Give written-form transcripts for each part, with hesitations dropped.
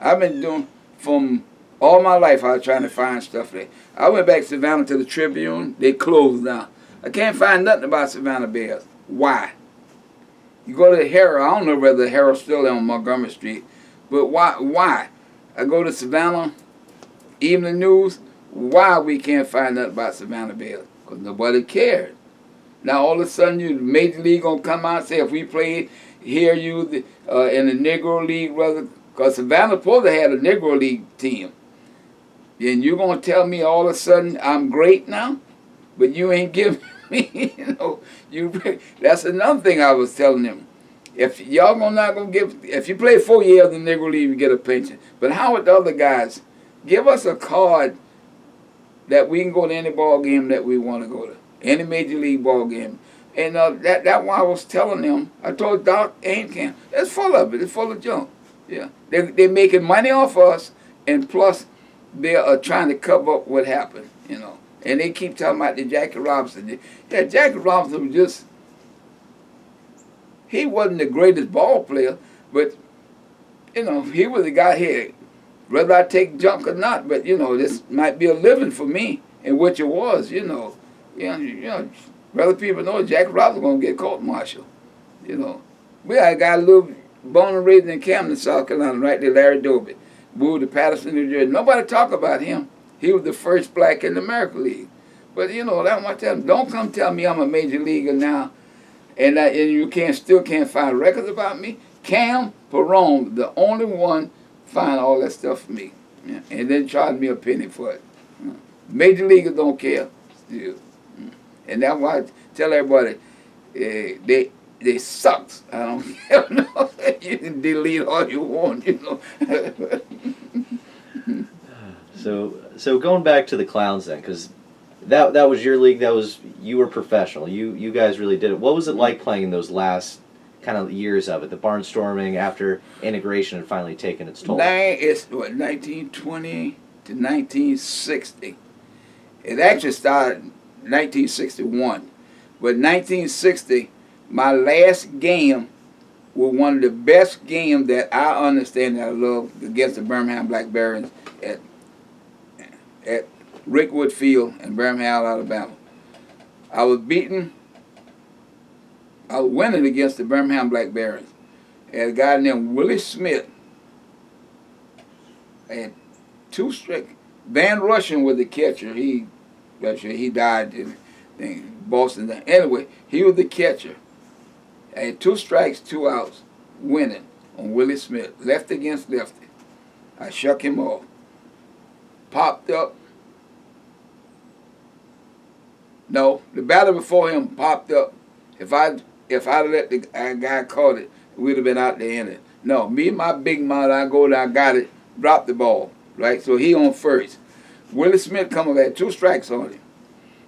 I've been doing from all my life. I was trying to find stuff there. I went back to Savannah to the Tribune. They closed down. I can't find nothing about Savannah Bears. Why? You go to the Herald. I don't know whether the Herald's still there on Montgomery Street, but why? Why? I go to Savannah Evening News. Why we can't find nothing about Savannah Bears? Because nobody cared. Now all of a sudden, you Major League gonna come out and say if we played here, in the Negro League, brother, because Savannah supposed to have a Negro League team. And you're gonna tell me all of a sudden I'm great now, but you ain't giving me, that's another thing I was telling them. If y'all not gonna give, if you play 4 years in the Negro League, you get a pension. But how with the other guys? Give us a card that we can go to any ball game that we want to go to, any major league ball game. And that's why I was telling them. I told Doc Aincamp, it's full of it. It's full of junk. Yeah, they're making money off us, and plus they are trying to cover up what happened. And they keep talking about the Jackie Robinson. Yeah, Jackie Robinson was just, he wasn't the greatest ball player, but he was the guy here. Whether I take junk or not, but this might be a living for me, and which it was. Whether people know Jackie Robinson gonna get court-martialed. We got a guy little born and raised in Camden, South Carolina, right there, Larry Doby, moved to Patterson, New Jersey. Nobody talk about him. He was the first black in the American League. But that's what I tell him. Don't come tell me I'm a major leaguer now, and you still can't find records about me. Cam Perone, the only one, find all that stuff for me, and then charge me a penny for it. Major leaguers don't care still, and that's why I tell everybody they sucks. I don't care. No. You can delete all you want, So going back to the Clowns then, because that was your league. You were professional. You guys really did it. What was it like playing in those last kind of years of it, the barnstorming after integration had finally taken its toll? It's 1920 to 1960. It actually started 1961, but 1960, my last game was one of the best games that I understand that I love against the Birmingham Black Barons at Rickwood Field in Birmingham, Alabama. I was winning against the Birmingham Black Barons. And a guy named Willie Smith had 2 strikes. Van Russian was the catcher. He died in Boston. Anyway, he was the catcher. I had 2 strikes, 2 outs, winning on Willie Smith, left against lefty. I shuck him off. Popped up. No, the batter before him popped up. If I'd let the guy caught it, we'd have been out there in it. No, me and my big mouth, I go there, I got it, dropped the ball, right? So he on first. Willie Smith come up, had 2 strikes on him.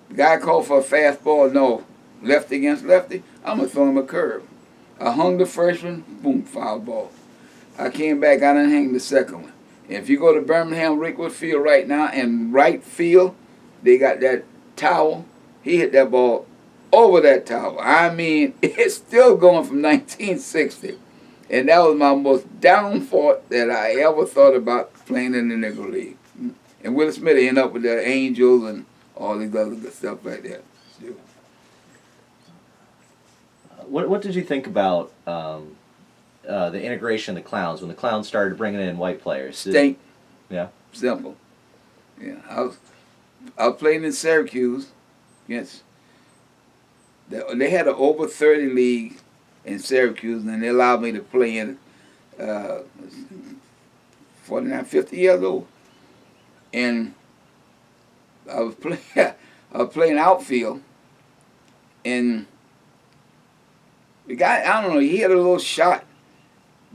The guy called for a fastball, no. Lefty against lefty, I'm going to throw him a curve. I hung the first one, boom, foul ball. I came back, I done hang the second one. And if you go to Birmingham Rickwood Field right now, in right field, they got that towel. He hit that ball over that tower. I mean, it's still going from 1960. And that was my most downfall that I ever thought about playing in the Negro League. And Willie Smith ended up with the Angels and all these other good stuff like that. What did you think about the integration of the Clowns when the Clowns started bringing in white players? Stink. Yeah. Simple. Yeah. I was playing in Syracuse against. They had an over 30 league in Syracuse, and they allowed me to play in 49, 50 years old. And I was playing outfield, and the guy, I don't know, he had a little shot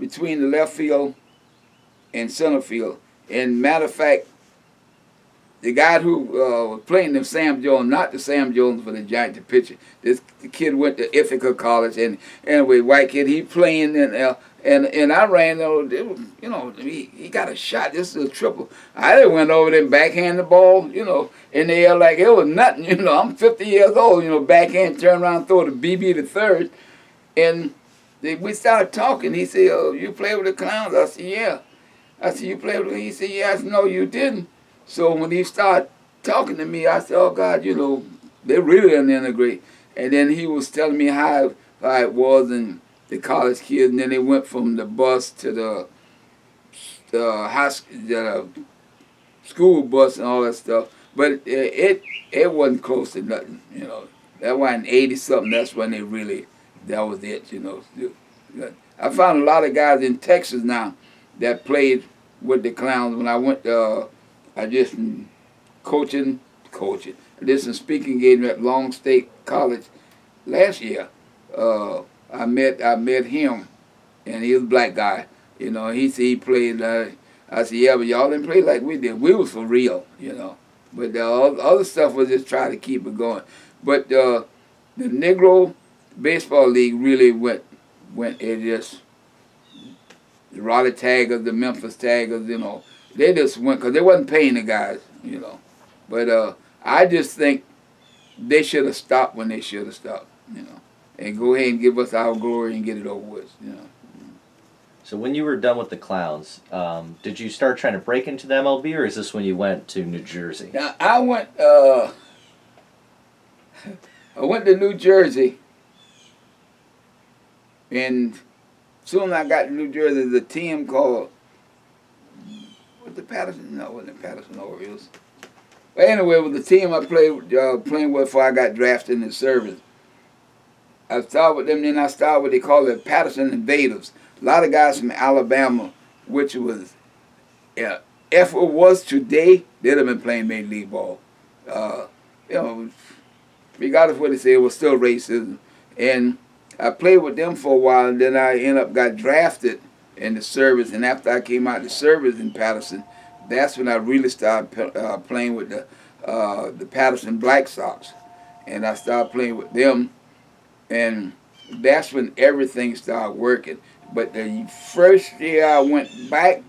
between the left field and center field. And matter of fact, the guy who was playing them, Sam Jones, not the Sam Jones for the Giants, the pitcher. The kid went to Ithaca College, and anyway, white kid, he playing, and I ran, he got a shot. This is a triple. I just went over there and backhand the ball, in the air like it was nothing. I'm 50 years old, backhand, turn around, throw the BB to third. And we started talking. He said, "Oh, you play with the Clowns?" I said, "Yeah." I said, you played with the league? He said, yeah. I said, no, you didn't. So when he started talking to me, I said, oh, God, they really didn't integrate. And then he was telling me how it was in the college kids, and then they went from the bus to the school bus and all that stuff. But it wasn't close to nothing, That wasn't 80-something. That's when that was it, I found a lot of guys in Texas now that played with the Clowns. When I went, I just coaching. I did some speaking engagements at Long State College last year. I met him, and he was a black guy. He said he played. I said, yeah, but y'all didn't play like we did. We was for real, But the other stuff was just trying to keep it going. But the Negro Baseball League really went. It just the Raleigh Tigers, the Memphis Tigers, they just went because they wasn't paying the guys, But I just think they should have stopped when they should have stopped, and go ahead and give us our glory and get it over with, So when you were done with the Clowns, did you start trying to break into the MLB, or is this when you went to New Jersey? Now I went to New Jersey, and soon I got to New Jersey. The team called the Patterson. No, it wasn't the Patterson Orioles. But anyway, it was the team I playing with before I got drafted in the service. I started with them, then I started what they call the Patterson Invaders. A lot of guys from Alabama, which was, if it was today, they'd have been playing Major League Ball. Regardless of what they say, it was still racism. And I played with them for a while, and then I got drafted in the service. And after I came out of the service in Patterson, that's when I really started playing with the Patterson Black Sox. And I started playing with them, and that's when everything started working. But the first year I went back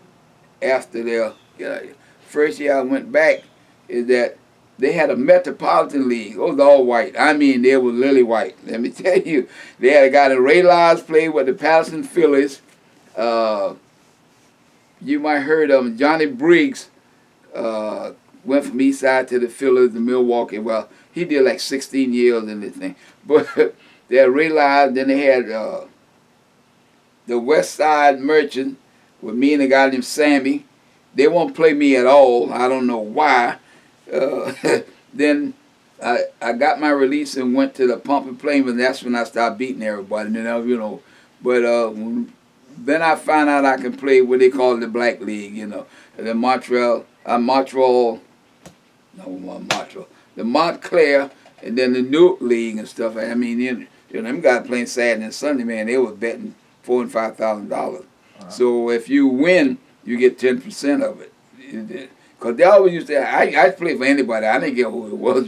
first year I went back is that they had a Metropolitan League. It was all white. I mean, they were lily white. Let me tell you. They had a guy that Ray Lyles played with the Patterson Phillies. You might heard of him. Johnny Briggs went from East Side to the Phillies to Milwaukee. Well, he did like 16 years in this thing. But they had Ray Lyles. Then they had the West Side Merchant with me and a guy named Sammy. They won't play me at all. I don't know why. Then I got my release and went to the Pump and Play, and that's when I started beating everybody. And then, but then I found out I can play what they call the Black League, the the Montclair, and then the Newark League and stuff. I mean, them guys playing Saturday and Sunday, man, they was betting $4,000 and $5,000. So if you win, you get 10% of it. Because they always used to say, I play for anybody. I didn't care who it was,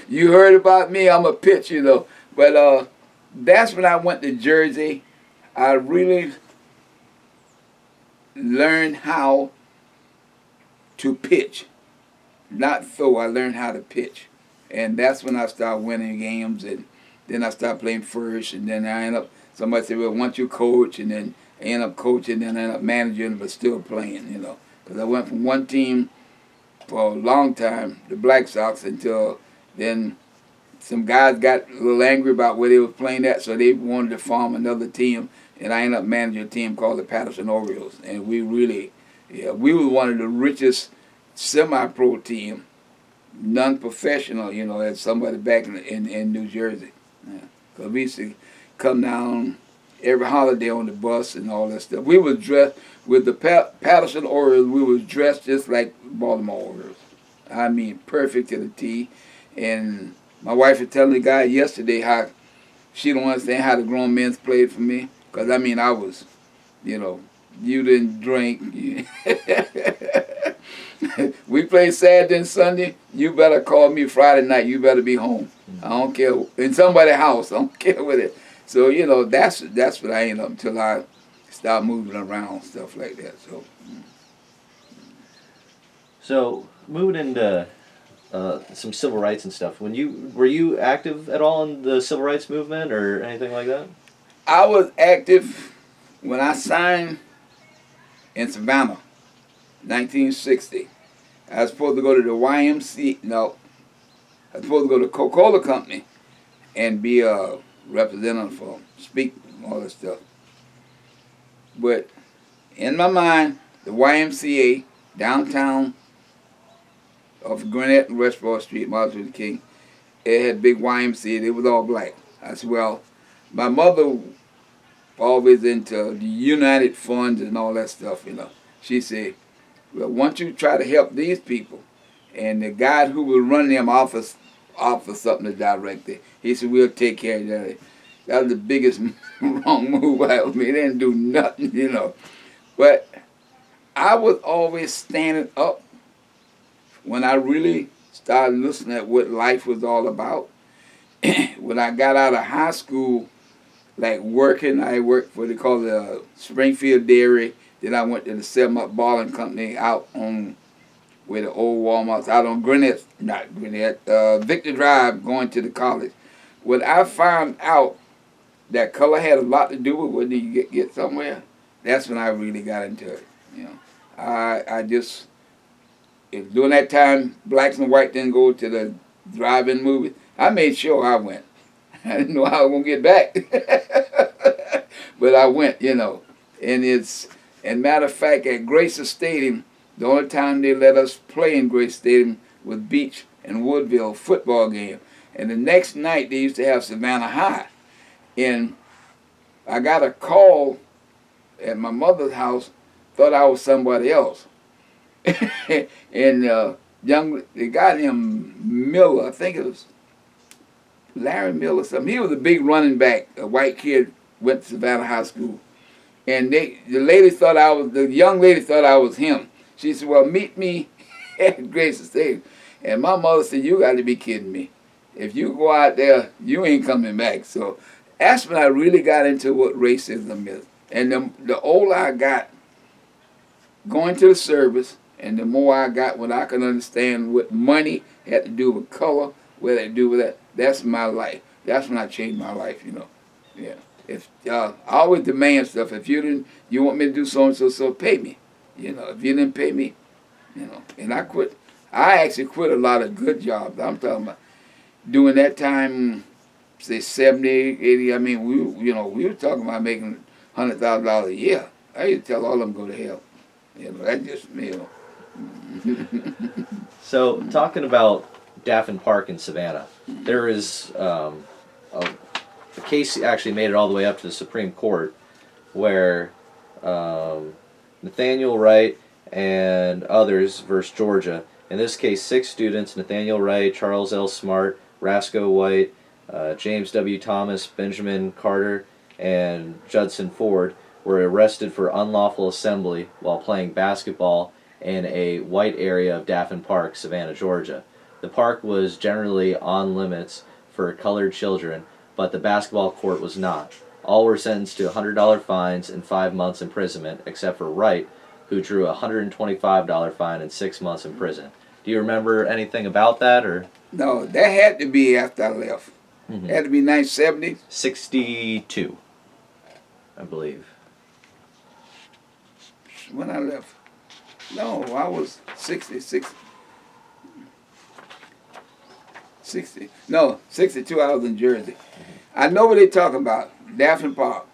You heard about me, I'm a pitch, But that's when I went to Jersey. I really learned how to pitch. Not throw, I learned how to pitch. And that's when I started winning games, and then I started playing first, and then I ended up, somebody said, well, once you coach, and then I ended up coaching, then I ended up managing, but still playing, Because I went from one team for a long time, the Black Sox, until then some guys got a little angry about where they were playing at, so they wanted to form another team, and I ended up managing a team called the Patterson Orioles. And we really, we were one of the richest semi-pro team, non-professional, as somebody back in New Jersey. Because we used to come down every holiday on the bus and all that stuff. We was dressed, with the Patterson Orioles, we was dressed just like Baltimore Orioles. I mean, perfect to the T. And my wife was telling the guy yesterday how she don't understand how the grown men played for me. Because, I mean, I was, you didn't drink. We played Saturday and Sunday. You better call me Friday night. You better be home. I don't care. In somebody's house. I don't care what it. So, that's what I ended up until I start moving around, stuff like that. So moving into some civil rights and stuff. Were you active at all in the civil rights movement or anything like that? I was active when I signed in Savannah, 1960. I was supposed to go to the YMCA. No, I was supposed to go to Coca-Cola Company and be a representative for them, speak, all that stuff. But in my mind, the YMCA, downtown, off of Gwinnett and West Broad Street, Martin Luther King, it had big YMCA. They was all black. I said, well, my mother always into the United Funds and all that stuff, you know. She said, well, why don't you try to help these people? And the guy who was running them offered something to direct it. He said, we'll take care of that. That was the biggest wrong move I ever made. They didn't do nothing, you know. But I was always standing up when I really started listening at what life was all about. When I got out of high school, like working, I worked for, they call it Springfield Dairy. Then I went to the 7-Up Balling Company out on where the old Walmart's, out on Victor Drive, going to the college. When I found out that color had a lot to do with whether you get somewhere, that's when I really got into it. You know, I just, during that time, blacks and white didn't go to the drive-in movies. I made sure I went. I didn't know how I was going to get back. But I went, you know. And matter of fact, at Gracie Stadium, the only time they let us play in Gracie Stadium was Beach and Woodville football game. And the next night, they used to have Savannah High. And I got a call at my mother's house, thought I was somebody else. And the guy named Miller, I think it was Larry Miller or something. He was a big running back, a white kid, went to Savannah High School. And the young lady thought I was him. She said, well, meet me at Gracie Stadium. And my mother said, you got to be kidding me. If you go out there, you ain't coming back. So that's when I really got into what racism is. And the older I got going to the service, and the more I got when I could understand what money had to do with color, what it had to do with that, that's my life. That's when I changed my life, you know. Yeah. If I always demand stuff. If you want me to do so and so, so pay me. You know, if you didn't pay me, you know. And I quit. I actually quit a lot of good jobs. I'm talking about during that time, say 70, 80. I mean, we were talking about making $100,000 a year. I used to tell all of them go to hell. You know, that's just me. You know. So, talking about Daphne Park in Savannah, there is a case actually made it all the way up to the Supreme Court where Nathaniel Wright and others versus Georgia. In this case, 6 students, Nathaniel Wright, Charles L. Smart, Rasco White, James W. Thomas, Benjamin Carter, and Judson Ford, were arrested for unlawful assembly while playing basketball in a white area of Daphne Park, Savannah, Georgia. The park was generally on limits for colored children, but the basketball court was not. All were sentenced to $100 fines and 5 months imprisonment, except for Wright, who drew a $125 fine and 6 months in prison. Do you remember anything about that, or? No, that had to be after I left. Mm-hmm. It had to be 1970. 62, I believe. When I left. No, I was 66. 62, I was in Jersey. I know what they're talking about. Daphne Park.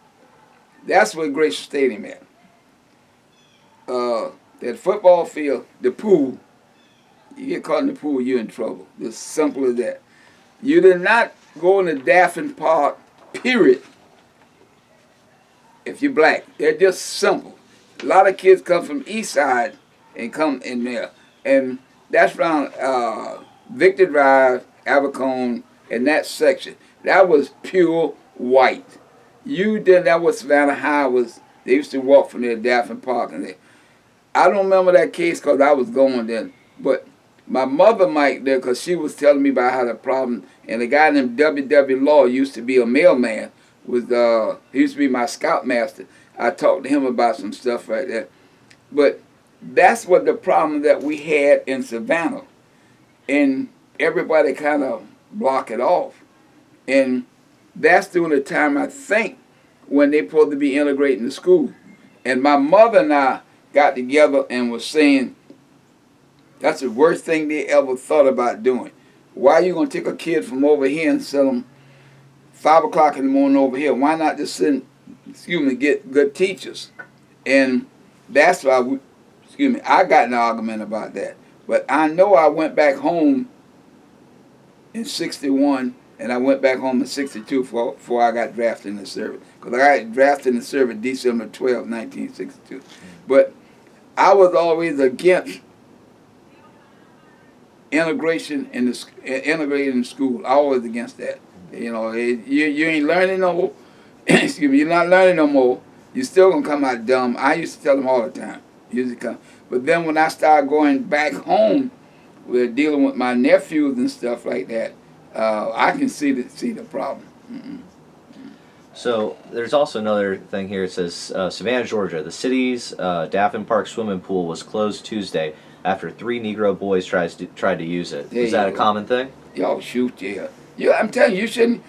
That's where Gracie Stadium at. That football field, the pool, you get caught in the pool, you're in trouble. It's simple as that. You did not go into Daphne Park, period, if you're black. They're just simple. A lot of kids come from East Side and come in there. And that's around Victor Drive, Abercone, and that section. That was pure white. That was Savannah High. They used to walk from there to Daphne Park. And I don't remember that case because I was going then. But my mother might there because she was telling me about how the problem. And a guy named W.W. Law used to be a mailman. He used to be my scoutmaster. I talked to him about some stuff right there. But that's what the problem that we had in Savannah. And everybody kind of blocked it off. And that's during the time, I think, when they're supposed to be integrating the school. And my mother and I, got together and was saying that's the worst thing they ever thought about doing. Why are you going to take a kid from over here and sell them 5 o'clock in the morning over here? Why not just send, get good teachers? And that's why, I got in an argument about that. But I know I went back home in 61, and I went back home in 62 before I got drafted in the service. Because I got drafted in the service December 12, 1962. But I was always against integration integrating in school. I was against that. You ain't learning no more. You're not learning no more. You're still gonna come out dumb. I used to tell them all the time. But then when I started going back home, with dealing with my nephews and stuff like that, I can see the problem. Mm-mm. So there's also another thing here. It says Savannah, Georgia. The city's Daphne Park swimming pool was closed Tuesday after 3 Negro boys tried to use it. Is that a common thing? Y'all shoot, yeah. I'm telling you, you shouldn't.